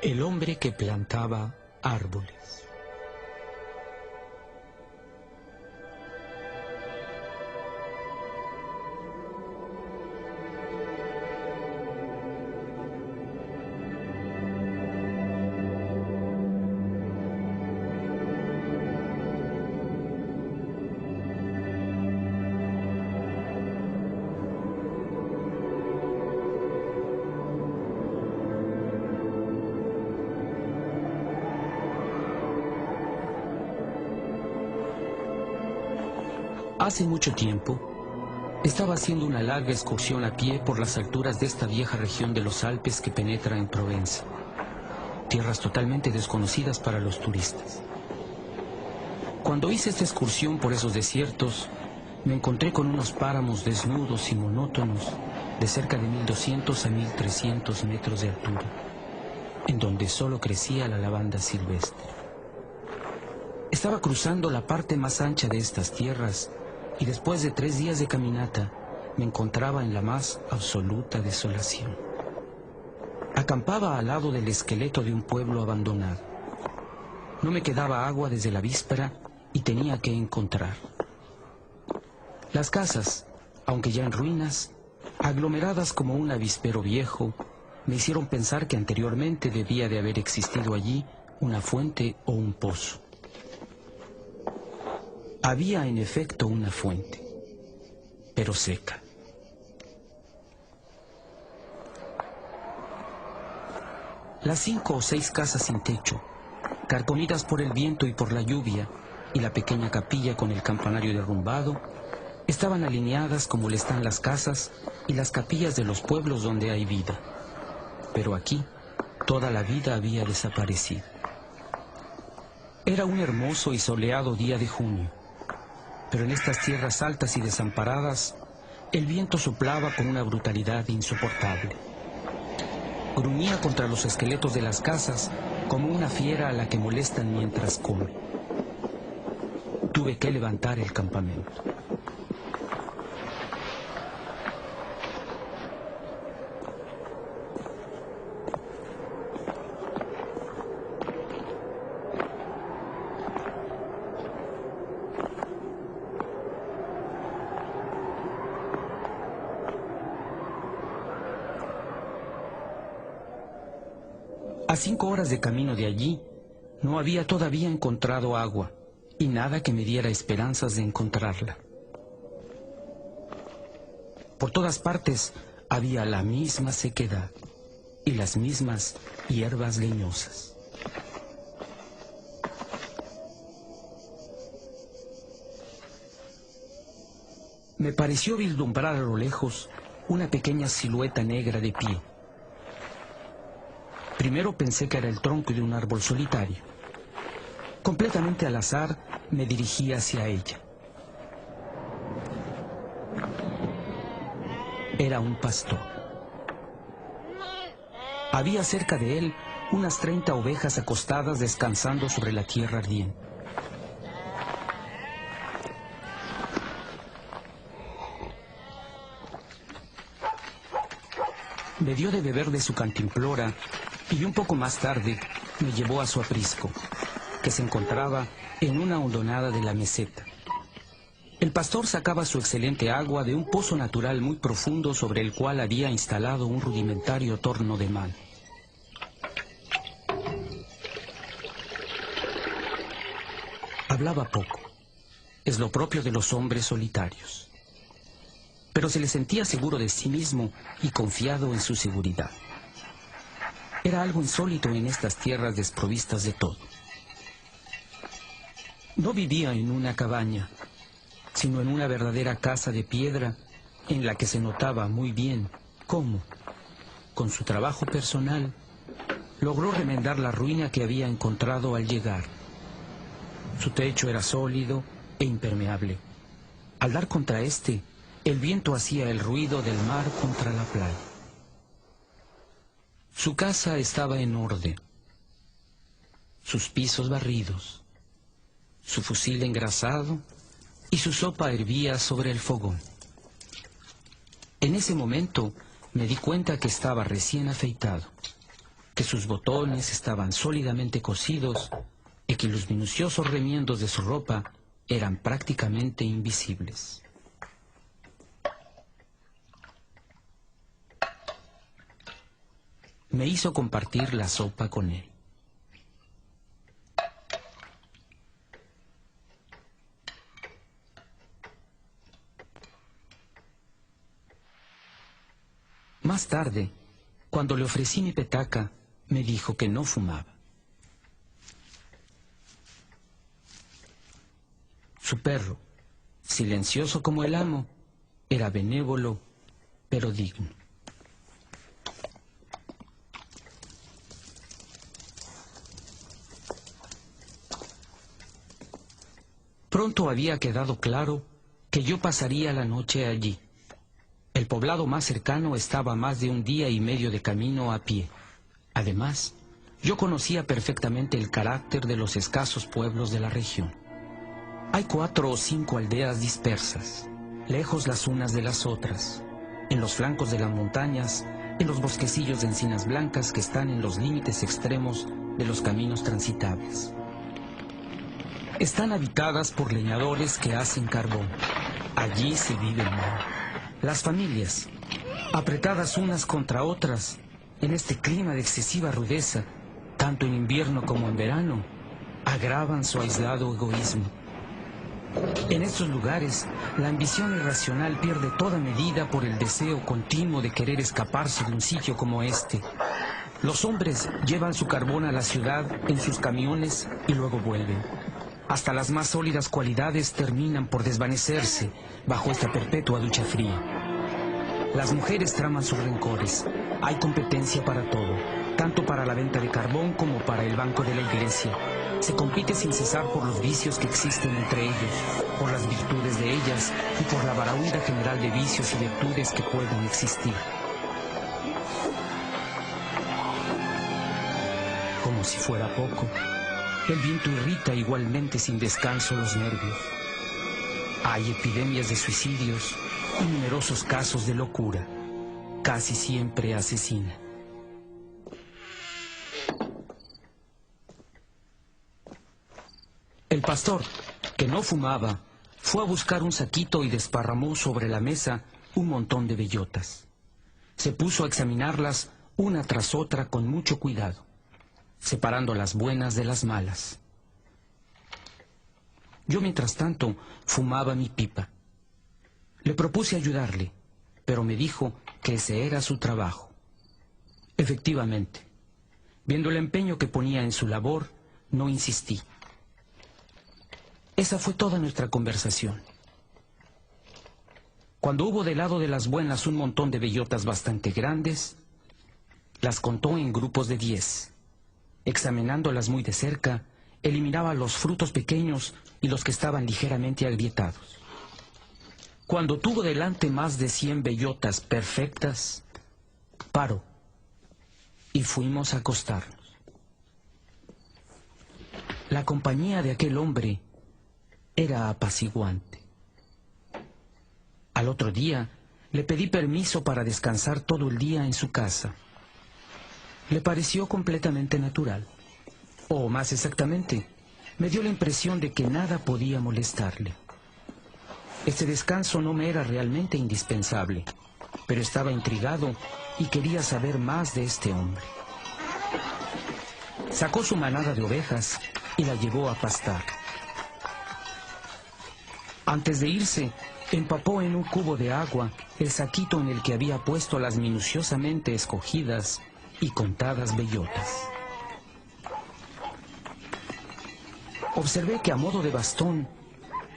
El hombre que plantaba árboles. Hace mucho tiempo, estaba haciendo una larga excursión a pie por las alturas de esta vieja región de los Alpes que penetra en Provenza, tierras totalmente desconocidas para los turistas. Cuando hice esta excursión por esos desiertos, me encontré con unos páramos desnudos y monótonos de cerca de 1200 a 1300 metros de altura, en donde solo crecía la lavanda silvestre. Estaba cruzando la parte más ancha de estas tierras y después de 3 días de caminata me encontraba en la más absoluta desolación. Acampaba al lado del esqueleto de un pueblo abandonado. No me quedaba agua desde la víspera y tenía que encontrar. Las casas, aunque ya en ruinas, aglomeradas como un avispero viejo, me hicieron pensar que anteriormente debía de haber existido allí una fuente o un pozo. Había en efecto una fuente, pero seca. Las 5 o 6 casas sin techo, carcomidas por el viento y por la lluvia, y la pequeña capilla con el campanario derrumbado, estaban alineadas como le están las casas y las capillas de los pueblos donde hay vida. Pero aquí, toda la vida había desaparecido. Era un hermoso y soleado día de junio. Pero en estas tierras altas y desamparadas, el viento soplaba con una brutalidad insoportable. Gruñía contra los esqueletos de las casas como una fiera a la que molestan mientras come. Tuve que levantar el campamento. A 5 horas de camino de allí, no había todavía encontrado agua y nada que me diera esperanzas de encontrarla. Por todas partes había la misma sequedad y las mismas hierbas leñosas. Me pareció vislumbrar a lo lejos una pequeña silueta negra de pie. Primero pensé que era el tronco de un árbol solitario. Completamente al azar, me dirigí hacia ella. Era un pastor. Había cerca de él unas 30 ovejas acostadas descansando sobre la tierra ardiente. Me dio de beber de su cantimplora y un poco más tarde me llevó a su aprisco, que se encontraba en una hondonada de la meseta. El pastor sacaba su excelente agua de un pozo natural muy profundo sobre el cual había instalado un rudimentario torno de mano. Hablaba poco, es lo propio de los hombres solitarios, pero se le sentía seguro de sí mismo y confiado en su seguridad. Era algo insólito en estas tierras desprovistas de todo. No vivía en una cabaña, sino en una verdadera casa de piedra en la que se notaba muy bien cómo, con su trabajo personal, logró remendar la ruina que había encontrado al llegar. Su techo era sólido e impermeable. Al dar contra este, el viento hacía el ruido del mar contra la playa. Su casa estaba en orden, sus pisos barridos, su fusil engrasado y su sopa hervía sobre el fogón. En ese momento me di cuenta que estaba recién afeitado. que sus botones estaban sólidamente cosidos y que los minuciosos remiendos de su ropa eran prácticamente invisibles. Me hizo compartir la sopa con él. Más tarde, cuando le ofrecí mi petaca, me dijo que no fumaba. Su perro, silencioso como el amo, era benévolo, pero digno. Pronto había quedado claro que yo pasaría la noche allí. El poblado más cercano estaba a más de un día y medio de camino a pie. Además, yo conocía perfectamente el carácter de los escasos pueblos de la región. Hay 4 o 5 aldeas dispersas, lejos las unas de las otras, en los flancos de las montañas, en los bosquecillos de encinas blancas que están en los límites extremos de los caminos transitables. Están habitadas por leñadores que hacen carbón. Allí se vive mal. Las familias, apretadas unas contra otras, en este clima de excesiva rudeza, tanto en invierno como en verano, agravan su aislado egoísmo. En estos lugares, la ambición irracional pierde toda medida por el deseo continuo de querer escaparse de un sitio como este. Los hombres llevan su carbón a la ciudad en sus camiones y luego vuelven. Hasta las más sólidas cualidades terminan por desvanecerse bajo esta perpetua ducha fría. Las mujeres traman sus rencores. Hay competencia para todo, tanto para la venta de carbón como para el banco de la iglesia. Se compite sin cesar por los vicios que existen entre ellos, por las virtudes de ellas y por la baraúnda general de vicios y virtudes que pueden existir. Como si fuera poco, el viento irrita igualmente sin descanso los nervios. Hay epidemias de suicidios y numerosos casos de locura, casi siempre asesina. El pastor, que no fumaba, fue a buscar un saquito y desparramó sobre la mesa un montón de bellotas. Se puso a examinarlas una tras otra con mucho cuidado, separando las buenas de las malas. Yo, mientras tanto, fumaba mi pipa. Le propuse ayudarle, pero me dijo que ese era su trabajo. Efectivamente, viendo el empeño que ponía en su labor, no insistí. Esa fue toda nuestra conversación. Cuando hubo del lado de las buenas un montón de bellotas bastante grandes, las contó en grupos de 10. Examinándolas muy de cerca, eliminaba los frutos pequeños y los que estaban ligeramente agrietados. Cuando tuvo delante más de 100 bellotas perfectas, paró y fuimos a acostarnos. La compañía de aquel hombre era apaciguante. Al otro día le pedí permiso para descansar todo el día en su casa. Le pareció completamente natural, o más exactamente, me dio la impresión de que nada podía molestarle. Este descanso no me era realmente indispensable, pero estaba intrigado y quería saber más de este hombre. Sacó su manada de ovejas y la llevó a pastar. Antes de irse, empapó en un cubo de agua el saquito en el que había puesto las minuciosamente escogidas y contadas bellotas. Observé que a modo de bastón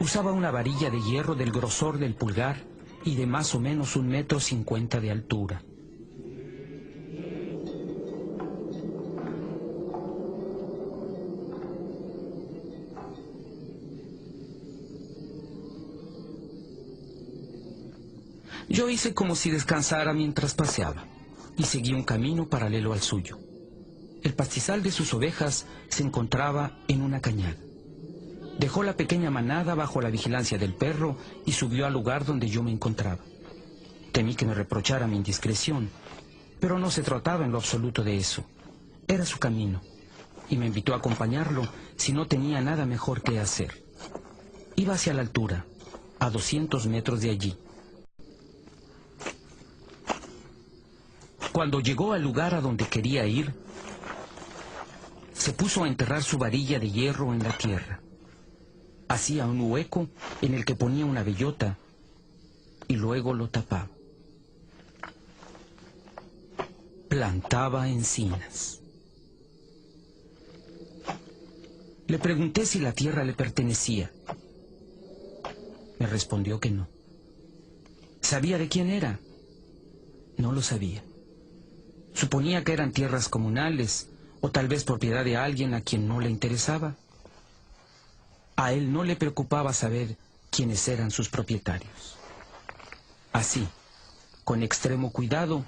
usaba una varilla de hierro del grosor del pulgar y de más o menos 1,50 m de altura. Yo hice como si descansara mientras paseaba y seguí un camino paralelo al suyo. El pastizal de sus ovejas se encontraba en una cañada. Dejó la pequeña manada bajo la vigilancia del perro y subió al lugar donde yo me encontraba. Temí que me reprochara mi indiscreción, pero no se trataba en lo absoluto de eso. Era su camino, y me invitó a acompañarlo si no tenía nada mejor que hacer. Iba hacia la altura, a 200 metros de allí. Cuando llegó al lugar a donde quería ir, se puso a enterrar su varilla de hierro en la tierra. Hacía un hueco en el que ponía una bellota y luego lo tapaba. Plantaba encinas. Le pregunté si la tierra le pertenecía. Me respondió que no. ¿Sabía de quién era? No lo sabía. Suponía que eran tierras comunales o tal vez propiedad de alguien a quien no le interesaba. A él no le preocupaba saber quiénes eran sus propietarios. Así, con extremo cuidado,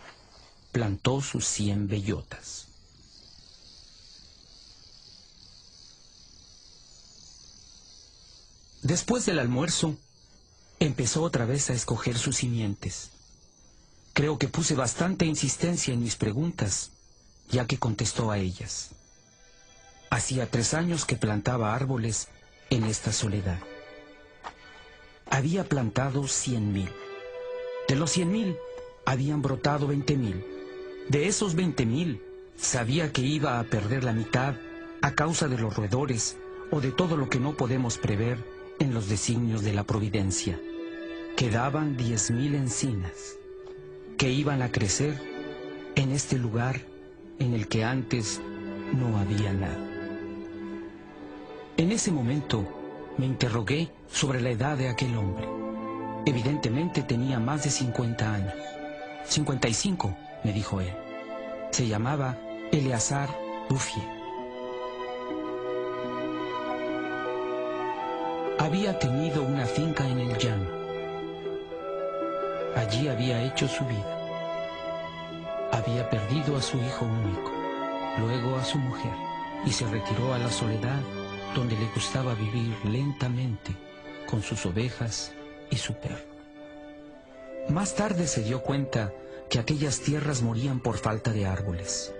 plantó sus 100 bellotas. Después del almuerzo, empezó otra vez a escoger sus simientes. Creo que puse bastante insistencia en mis preguntas, ya que contestó a ellas. Hacía 3 años que plantaba árboles en esta soledad. Había plantado 100.000. De los 100.000, habían brotado 20.000. De esos 20.000, sabía que iba a perder la mitad a causa de los roedores o de todo lo que no podemos prever en los designios de la providencia. Quedaban 10.000 encinas que iban a crecer en este lugar en el que antes no había nada. En ese momento me interrogué sobre la edad de aquel hombre. Evidentemente tenía más de 50 años. 55, me dijo él. Se llamaba Eleazar Duffier. Había tenido una finca en el llano. Allí había hecho su vida. Había perdido a su hijo único, luego a su mujer, y se retiró a la soledad donde le gustaba vivir lentamente con sus ovejas y su perro. Más tarde se dio cuenta que aquellas tierras morían por falta de árboles.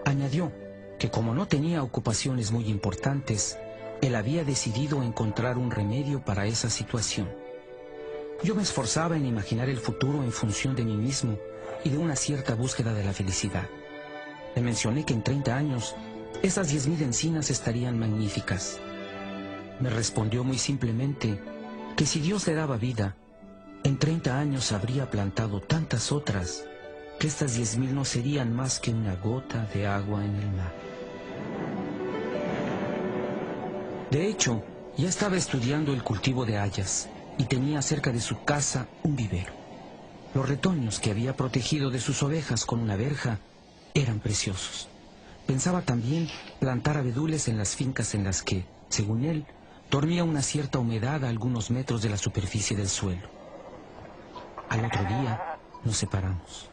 Añadió que como no tenía ocupaciones muy importantes, él había decidido encontrar un remedio para esa situación. Yo me esforzaba en imaginar el futuro en función de mí mismo y de una cierta búsqueda de la felicidad. Le mencioné que en 30 años esas 10.000 encinas estarían magníficas. Me respondió muy simplemente que si Dios le daba vida, en 30 años habría plantado tantas otras que estas 10.000 no serían más que una gota de agua en el mar. De hecho, ya estaba estudiando el cultivo de hayas y tenía cerca de su casa un vivero. Los retoños que había protegido de sus ovejas con una verja eran preciosos. Pensaba también plantar abedules en las fincas en las que, según él, dormía una cierta humedad a algunos metros de la superficie del suelo. Al otro día nos separamos.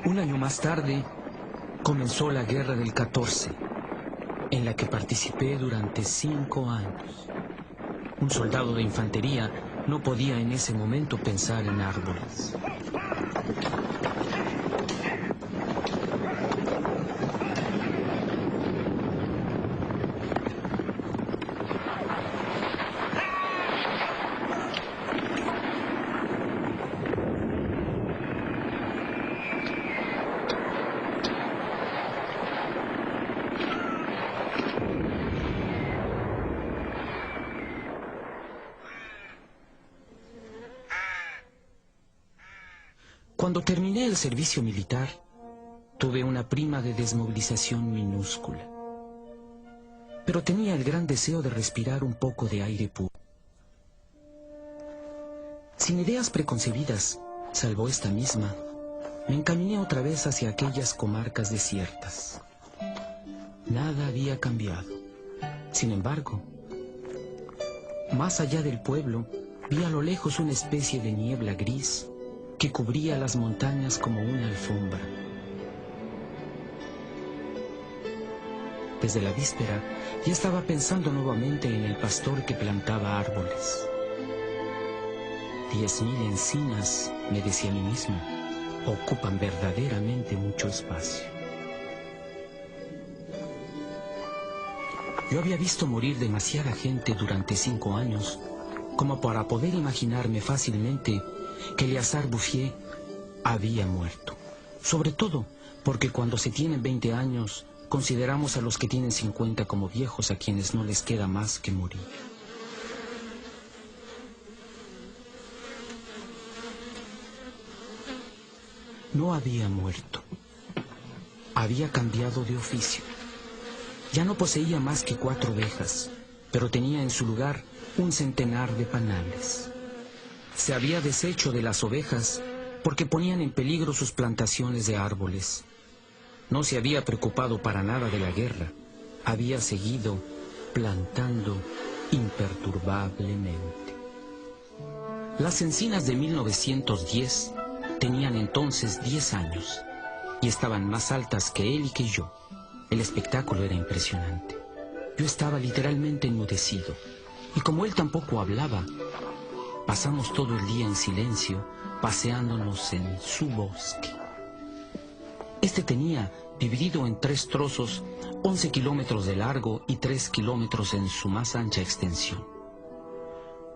Un año más tarde comenzó la guerra del 14, en la que participé durante 5 años. Un soldado de infantería no podía en ese momento pensar en árboles. Cuando terminé el servicio militar, tuve una prima de desmovilización minúscula. Pero tenía el gran deseo de respirar un poco de aire puro. Sin ideas preconcebidas, salvo esta misma, me encaminé otra vez hacia aquellas comarcas desiertas. Nada había cambiado. Sin embargo, más allá del pueblo, vi a lo lejos una especie de niebla gris que cubría las montañas como una alfombra. Desde la víspera ya estaba pensando nuevamente en el pastor que plantaba árboles. 10.000 encinas, me decía a mí mismo, ocupan verdaderamente mucho espacio. Yo había visto morir demasiada gente durante 5 años como para poder imaginarme fácilmente que Eleazar Bouffier había muerto. Sobre todo porque cuando se tienen 20 años, consideramos a los que tienen 50 como viejos a quienes no les queda más que morir. No había muerto. Había cambiado de oficio. Ya no poseía más que 4 ovejas, pero tenía en su lugar un centenar de panales. Se había deshecho de las ovejas porque ponían en peligro sus plantaciones de árboles. No se había preocupado para nada de la guerra. Había seguido plantando imperturbablemente. Las encinas de 1910 tenían entonces 10 años y estaban más altas que él y que yo. El espectáculo era impresionante. Yo estaba literalmente enmudecido y como él tampoco hablaba, pasamos todo el día en silencio, paseándonos en su bosque. Este tenía, dividido en 3 trozos, 11 kilómetros de largo y 3 kilómetros en su más ancha extensión.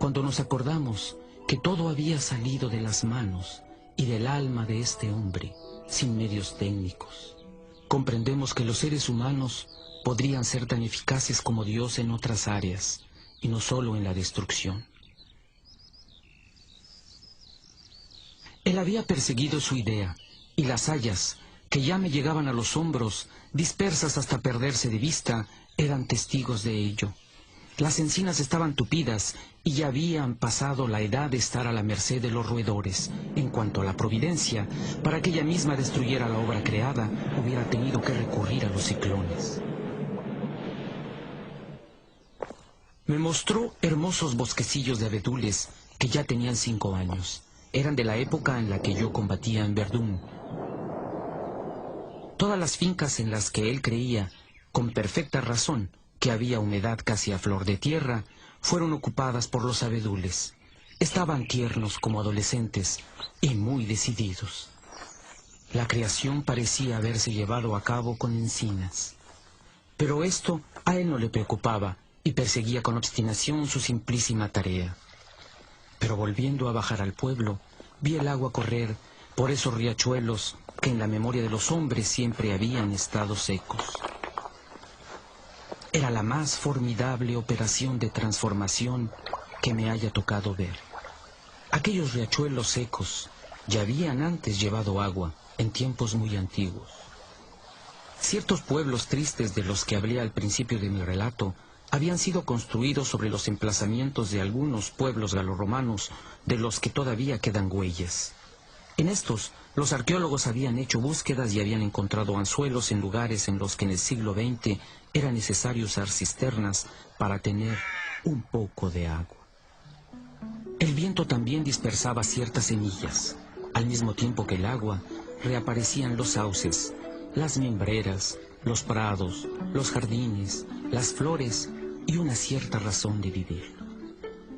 Cuando nos acordamos que todo había salido de las manos y del alma de este hombre, sin medios técnicos, comprendemos que los seres humanos podrían ser tan eficaces como Dios en otras áreas, y no solo en la destrucción. Él había perseguido su idea, y las hayas, que ya me llegaban a los hombros, dispersas hasta perderse de vista, eran testigos de ello. Las encinas estaban tupidas y ya habían pasado la edad de estar a la merced de los roedores. En cuanto a la providencia, para que ella misma destruyera la obra creada, hubiera tenido que recurrir a los ciclones. Me mostró hermosos bosquecillos de abedules que ya tenían 5 años. Eran de la época en la que yo combatía en Verdún. Todas las fincas en las que él creía, con perfecta razón, que había humedad casi a flor de tierra, fueron ocupadas por los abedules. Estaban tiernos como adolescentes y muy decididos. La creación parecía haberse llevado a cabo con encinas. Pero esto a él no le preocupaba y perseguía con obstinación su simplísima tarea. Pero volviendo a bajar al pueblo, vi el agua correr por esos riachuelos que en la memoria de los hombres siempre habían estado secos. Era la más formidable operación de transformación que me haya tocado ver. Aquellos riachuelos secos ya habían antes llevado agua en tiempos muy antiguos. Ciertos pueblos tristes de los que hablé al principio de mi relato habían sido construidos sobre los emplazamientos de algunos pueblos galorromanos de los que todavía quedan huellas. En estos, los arqueólogos habían hecho búsquedas y habían encontrado anzuelos en lugares en los que en el siglo XX era necesario usar cisternas para tener un poco de agua. El viento también dispersaba ciertas semillas. Al mismo tiempo que el agua, reaparecían los sauces, las mimbreras, los prados, los jardines, las flores y una cierta razón de vivir.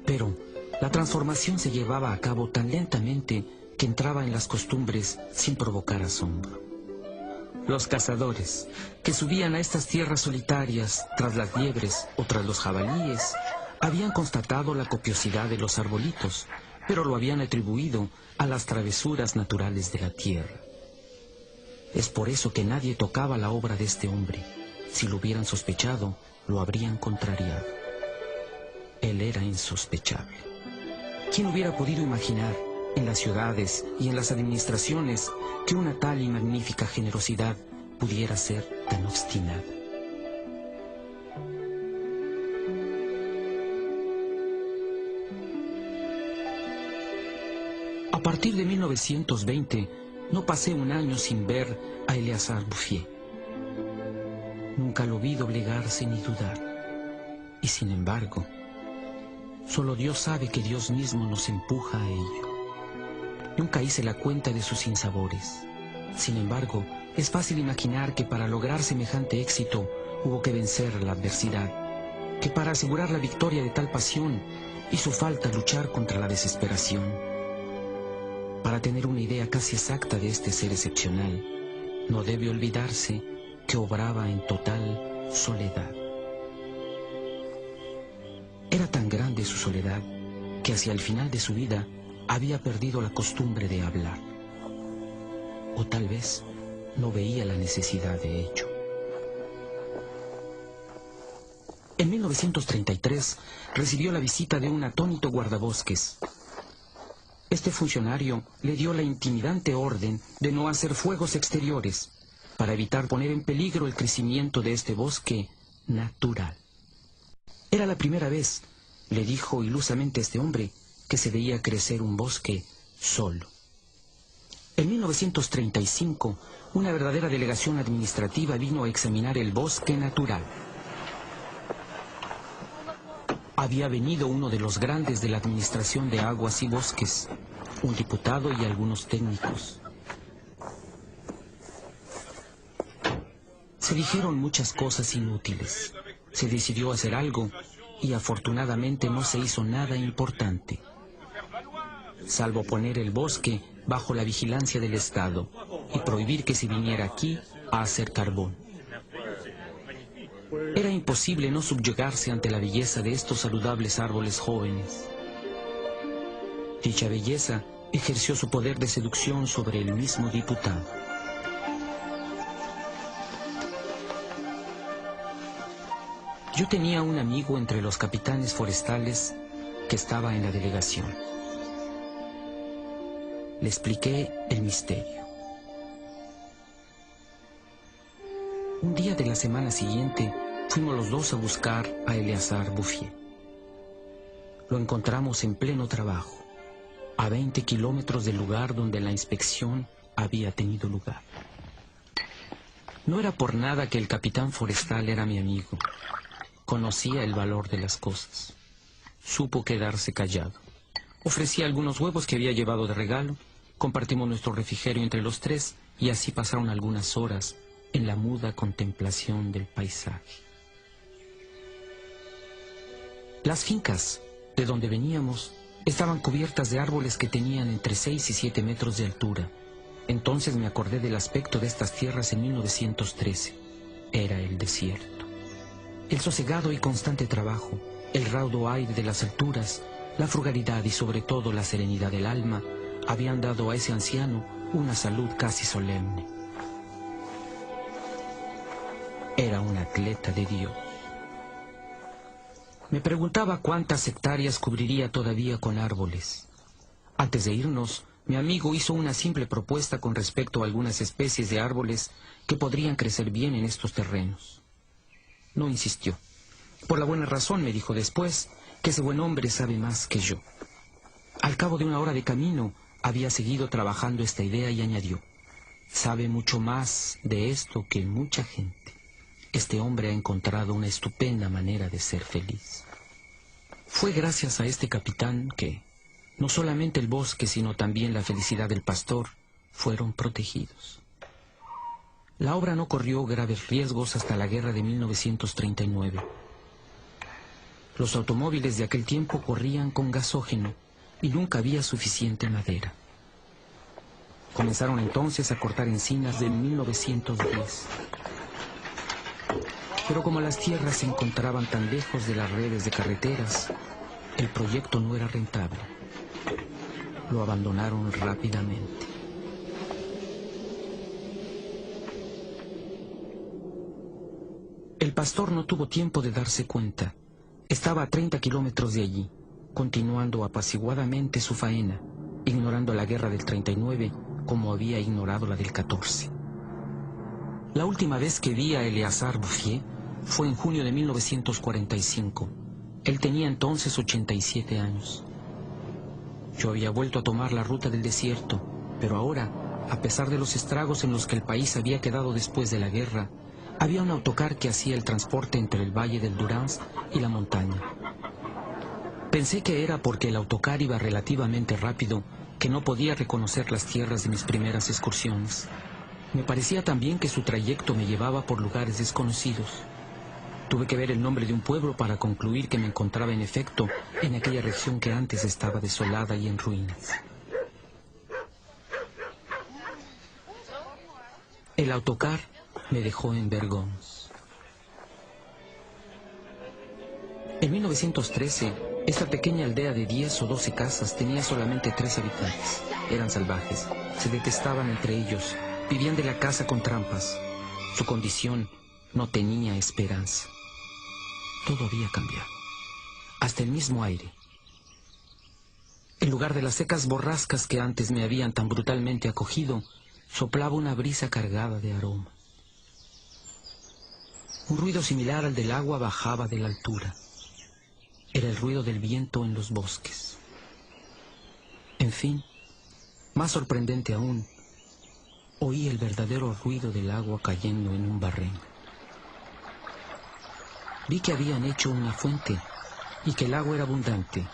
Pero la transformación se llevaba a cabo tan lentamente que entraba en las costumbres sin provocar asombro. Los cazadores, que subían a estas tierras solitarias tras las liebres o tras los jabalíes, habían constatado la copiosidad de los arbolitos, pero lo habían atribuido a las travesuras naturales de la tierra. Es por eso que nadie tocaba la obra de este hombre. Si lo hubieran sospechado, lo habrían contrariado. Él era insospechable. ¿Quién hubiera podido imaginar en las ciudades y en las administraciones que una tal y magnífica generosidad pudiera ser tan obstinada? A partir de 1920, no pasé un año sin ver a Eleazar Bouffier. Nunca lo vi doblegarse ni dudar. Y sin embargo, solo Dios sabe que Dios mismo nos empuja a ello. Nunca hice la cuenta de sus sinsabores. Sin embargo, es fácil imaginar que para lograr semejante éxito hubo que vencer la adversidad, que para asegurar la victoria de tal pasión hizo falta luchar contra la desesperación. Para tener una idea casi exacta de este ser excepcional, no debe olvidarse que obraba en total soledad. Era tan grande su soledad que hacia el final de su vida había perdido la costumbre de hablar. O tal vez no veía la necesidad de ello. En 1933 recibió la visita de un atónito guardabosques. Este funcionario le dio la intimidante orden de no hacer fuegos exteriores para evitar poner en peligro el crecimiento de este bosque natural. Era la primera vez, le dijo ilusamente este hombre, que se veía crecer un bosque solo. En 1935, una verdadera delegación administrativa vino a examinar el bosque natural. Había venido uno de los grandes de la Administración de Aguas y Bosques, un diputado y algunos técnicos. Se dijeron muchas cosas inútiles. Se decidió hacer algo y afortunadamente no se hizo nada importante, salvo poner el bosque bajo la vigilancia del Estado y prohibir que se viniera aquí a hacer carbón. Era imposible no subyugarse ante la belleza de estos saludables árboles jóvenes. Dicha belleza ejerció su poder de seducción sobre el mismo diputado. Yo tenía un amigo entre los capitanes forestales que estaba en la delegación. Le expliqué el misterio. Un día de la semana siguiente fuimos los dos a buscar a Eleazar Bouffier. Lo encontramos en pleno trabajo, a 20 kilómetros del lugar donde la inspección había tenido lugar. No era por nada que el capitán forestal era mi amigo. Conocía el valor de las cosas. Supo quedarse callado. Ofrecí algunos huevos que había llevado de regalo. Compartimos nuestro refrigerio entre los tres y así pasaron algunas horas en la muda contemplación del paisaje. Las fincas de donde veníamos estaban cubiertas de árboles que tenían entre 6 y 7 metros de altura. Entonces me acordé del aspecto de estas tierras en 1913. Era el desierto. El sosegado y constante trabajo, el raudo aire de las alturas, la frugalidad y sobre todo la serenidad del alma habían dado a ese anciano una salud casi solemne. Era un atleta de Dios. Me preguntaba cuántas hectáreas cubriría todavía con árboles. Antes de irnos, mi amigo hizo una simple propuesta con respecto a algunas especies de árboles que podrían crecer bien en estos terrenos. No insistió. Por la buena razón, me dijo después, que ese buen hombre sabe más que yo. Al cabo de una hora de camino, había seguido trabajando esta idea y añadió: sabe mucho más de esto que mucha gente. Este hombre ha encontrado una estupenda manera de ser feliz. Fue gracias a este capitán que no solamente el bosque, sino también la felicidad del pastor fueron protegidos. La obra no corrió graves riesgos hasta la guerra de 1939. Los automóviles de aquel tiempo corrían con gasógeno y nunca había suficiente madera. Comenzaron entonces a cortar encinas de 1910. Pero como las tierras se encontraban tan lejos de las redes de carreteras, el proyecto no era rentable. Lo abandonaron rápidamente. El pastor no tuvo tiempo de darse cuenta. Estaba a 30 kilómetros de allí, continuando apaciguadamente su faena, ignorando la guerra del 39 como había ignorado la del 14. La última vez que vi a Eleazar Bouffier fue en junio de 1945. Él tenía entonces 87 años. Yo había vuelto a tomar la ruta del desierto, pero ahora, a pesar de los estragos en los que el país había quedado después de la guerra, había un autocar que hacía el transporte entre el valle del Durance y la montaña. Pensé que era porque el autocar iba relativamente rápido que no podía reconocer las tierras de mis primeras excursiones. Me parecía también que su trayecto me llevaba por lugares desconocidos. Tuve que ver el nombre de un pueblo para concluir que me encontraba en efecto en aquella región que antes estaba desolada y en ruinas. El autocar me dejó en Vergons. En 1913, esta pequeña aldea de 10 o 12 casas tenía solamente 3 habitantes. Eran salvajes, se detestaban entre ellos, vivían de la caza con trampas. Su condición no tenía esperanza. Todo había cambiado, hasta el mismo aire. En lugar de las secas borrascas que antes me habían tan brutalmente acogido, soplaba una brisa cargada de aroma. Un ruido similar al del agua bajaba de la altura. Era el ruido del viento en los bosques. En fin, más sorprendente aún, oí el verdadero ruido del agua cayendo en un barreno. Vi que habían hecho una fuente y que el agua era abundante.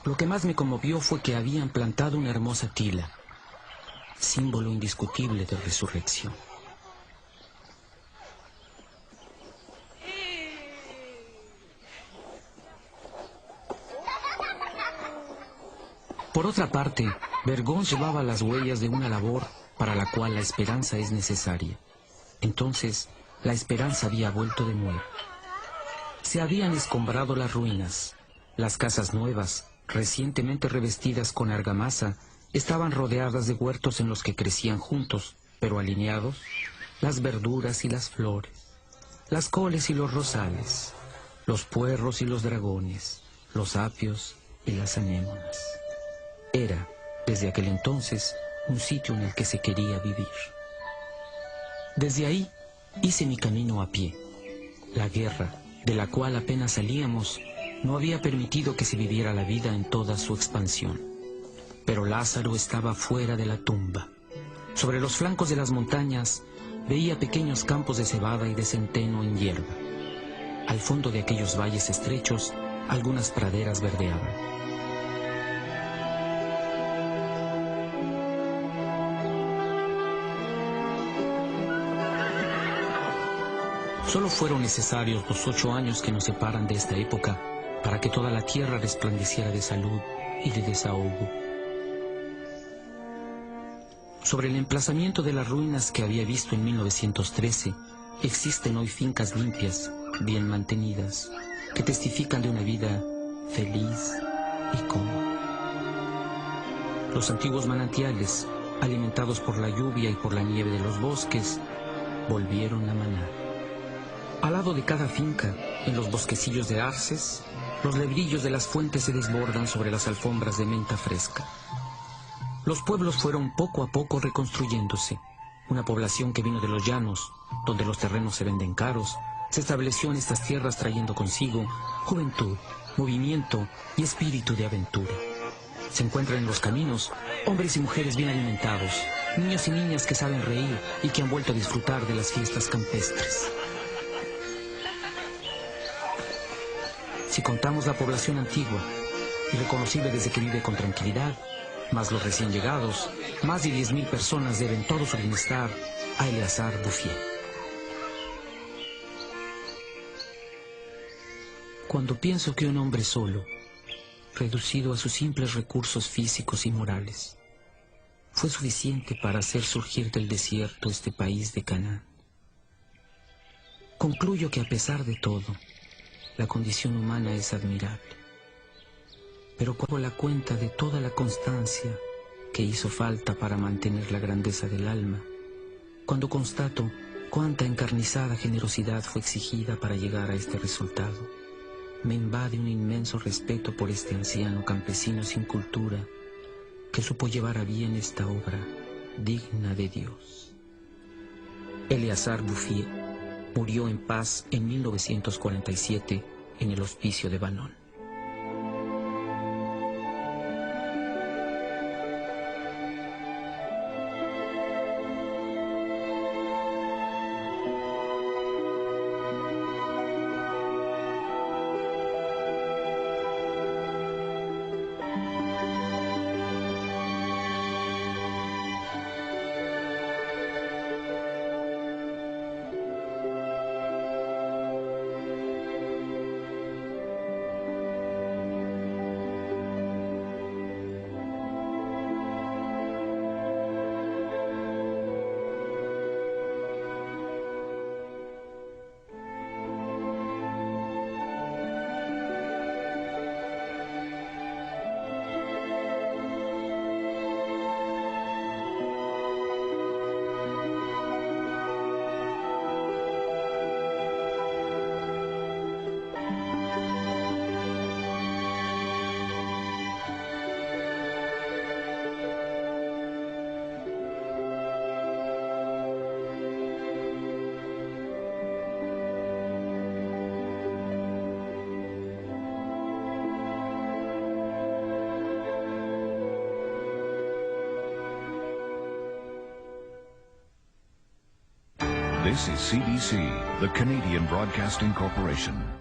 Lo que más me conmovió fue que habían plantado una hermosa tila, símbolo indiscutible de resurrección. Por otra parte, Vergón llevaba las huellas de una labor para la cual la esperanza es necesaria. Entonces, la esperanza había vuelto de nuevo. Se habían escombrado las ruinas. Las casas nuevas, recientemente revestidas con argamasa, estaban rodeadas de huertos en los que crecían juntos, pero alineados, las verduras y las flores, las coles y los rosales, los puerros y los dragones, los apios y las anémonas. Era, desde aquel entonces, un sitio en el que se quería vivir. Desde ahí hice mi camino a pie. La guerra, de la cual apenas salíamos, no había permitido que se viviera la vida en toda su expansión. Pero Lázaro estaba fuera de la tumba. Sobre los flancos de las montañas veía pequeños campos de cebada y de centeno en hierba. Al fondo de aquellos valles estrechos, algunas praderas verdeaban. Solo fueron necesarios los 8 años que nos separan de esta época para que toda la tierra resplandeciera de salud y de desahogo. Sobre el emplazamiento de las ruinas que había visto en 1913, existen hoy fincas limpias, bien mantenidas, que testifican de una vida feliz y cómoda. Los antiguos manantiales, alimentados por la lluvia y por la nieve de los bosques, volvieron a manar. Al lado de cada finca, en los bosquecillos de arces, los lebrillos de las fuentes se desbordan sobre las alfombras de menta fresca. Los pueblos fueron poco a poco reconstruyéndose. Una población que vino de los llanos, donde los terrenos se venden caros, se estableció en estas tierras trayendo consigo juventud, movimiento y espíritu de aventura. Se encuentran en los caminos hombres y mujeres bien alimentados, niños y niñas que saben reír y que han vuelto a disfrutar de las fiestas campestres. Si contamos la población antigua, irreconocible desde que vive con tranquilidad, más los recién llegados, más de 10.000 personas deben todo su bienestar a Eleazar Bouffier. Cuando pienso que un hombre solo, reducido a sus simples recursos físicos y morales, fue suficiente para hacer surgir del desierto este país de Canaán, concluyo que a pesar de todo, la condición humana es admirable. Pero cuando la cuenta de toda la constancia que hizo falta para mantener la grandeza del alma, cuando constato cuánta encarnizada generosidad fue exigida para llegar a este resultado, me invade un inmenso respeto por este anciano campesino sin cultura que supo llevar a bien esta obra digna de Dios. Eleazar Bouffier murió en paz en 1947 en el hospicio de Banon. This is CBC, the Canadian Broadcasting Corporation.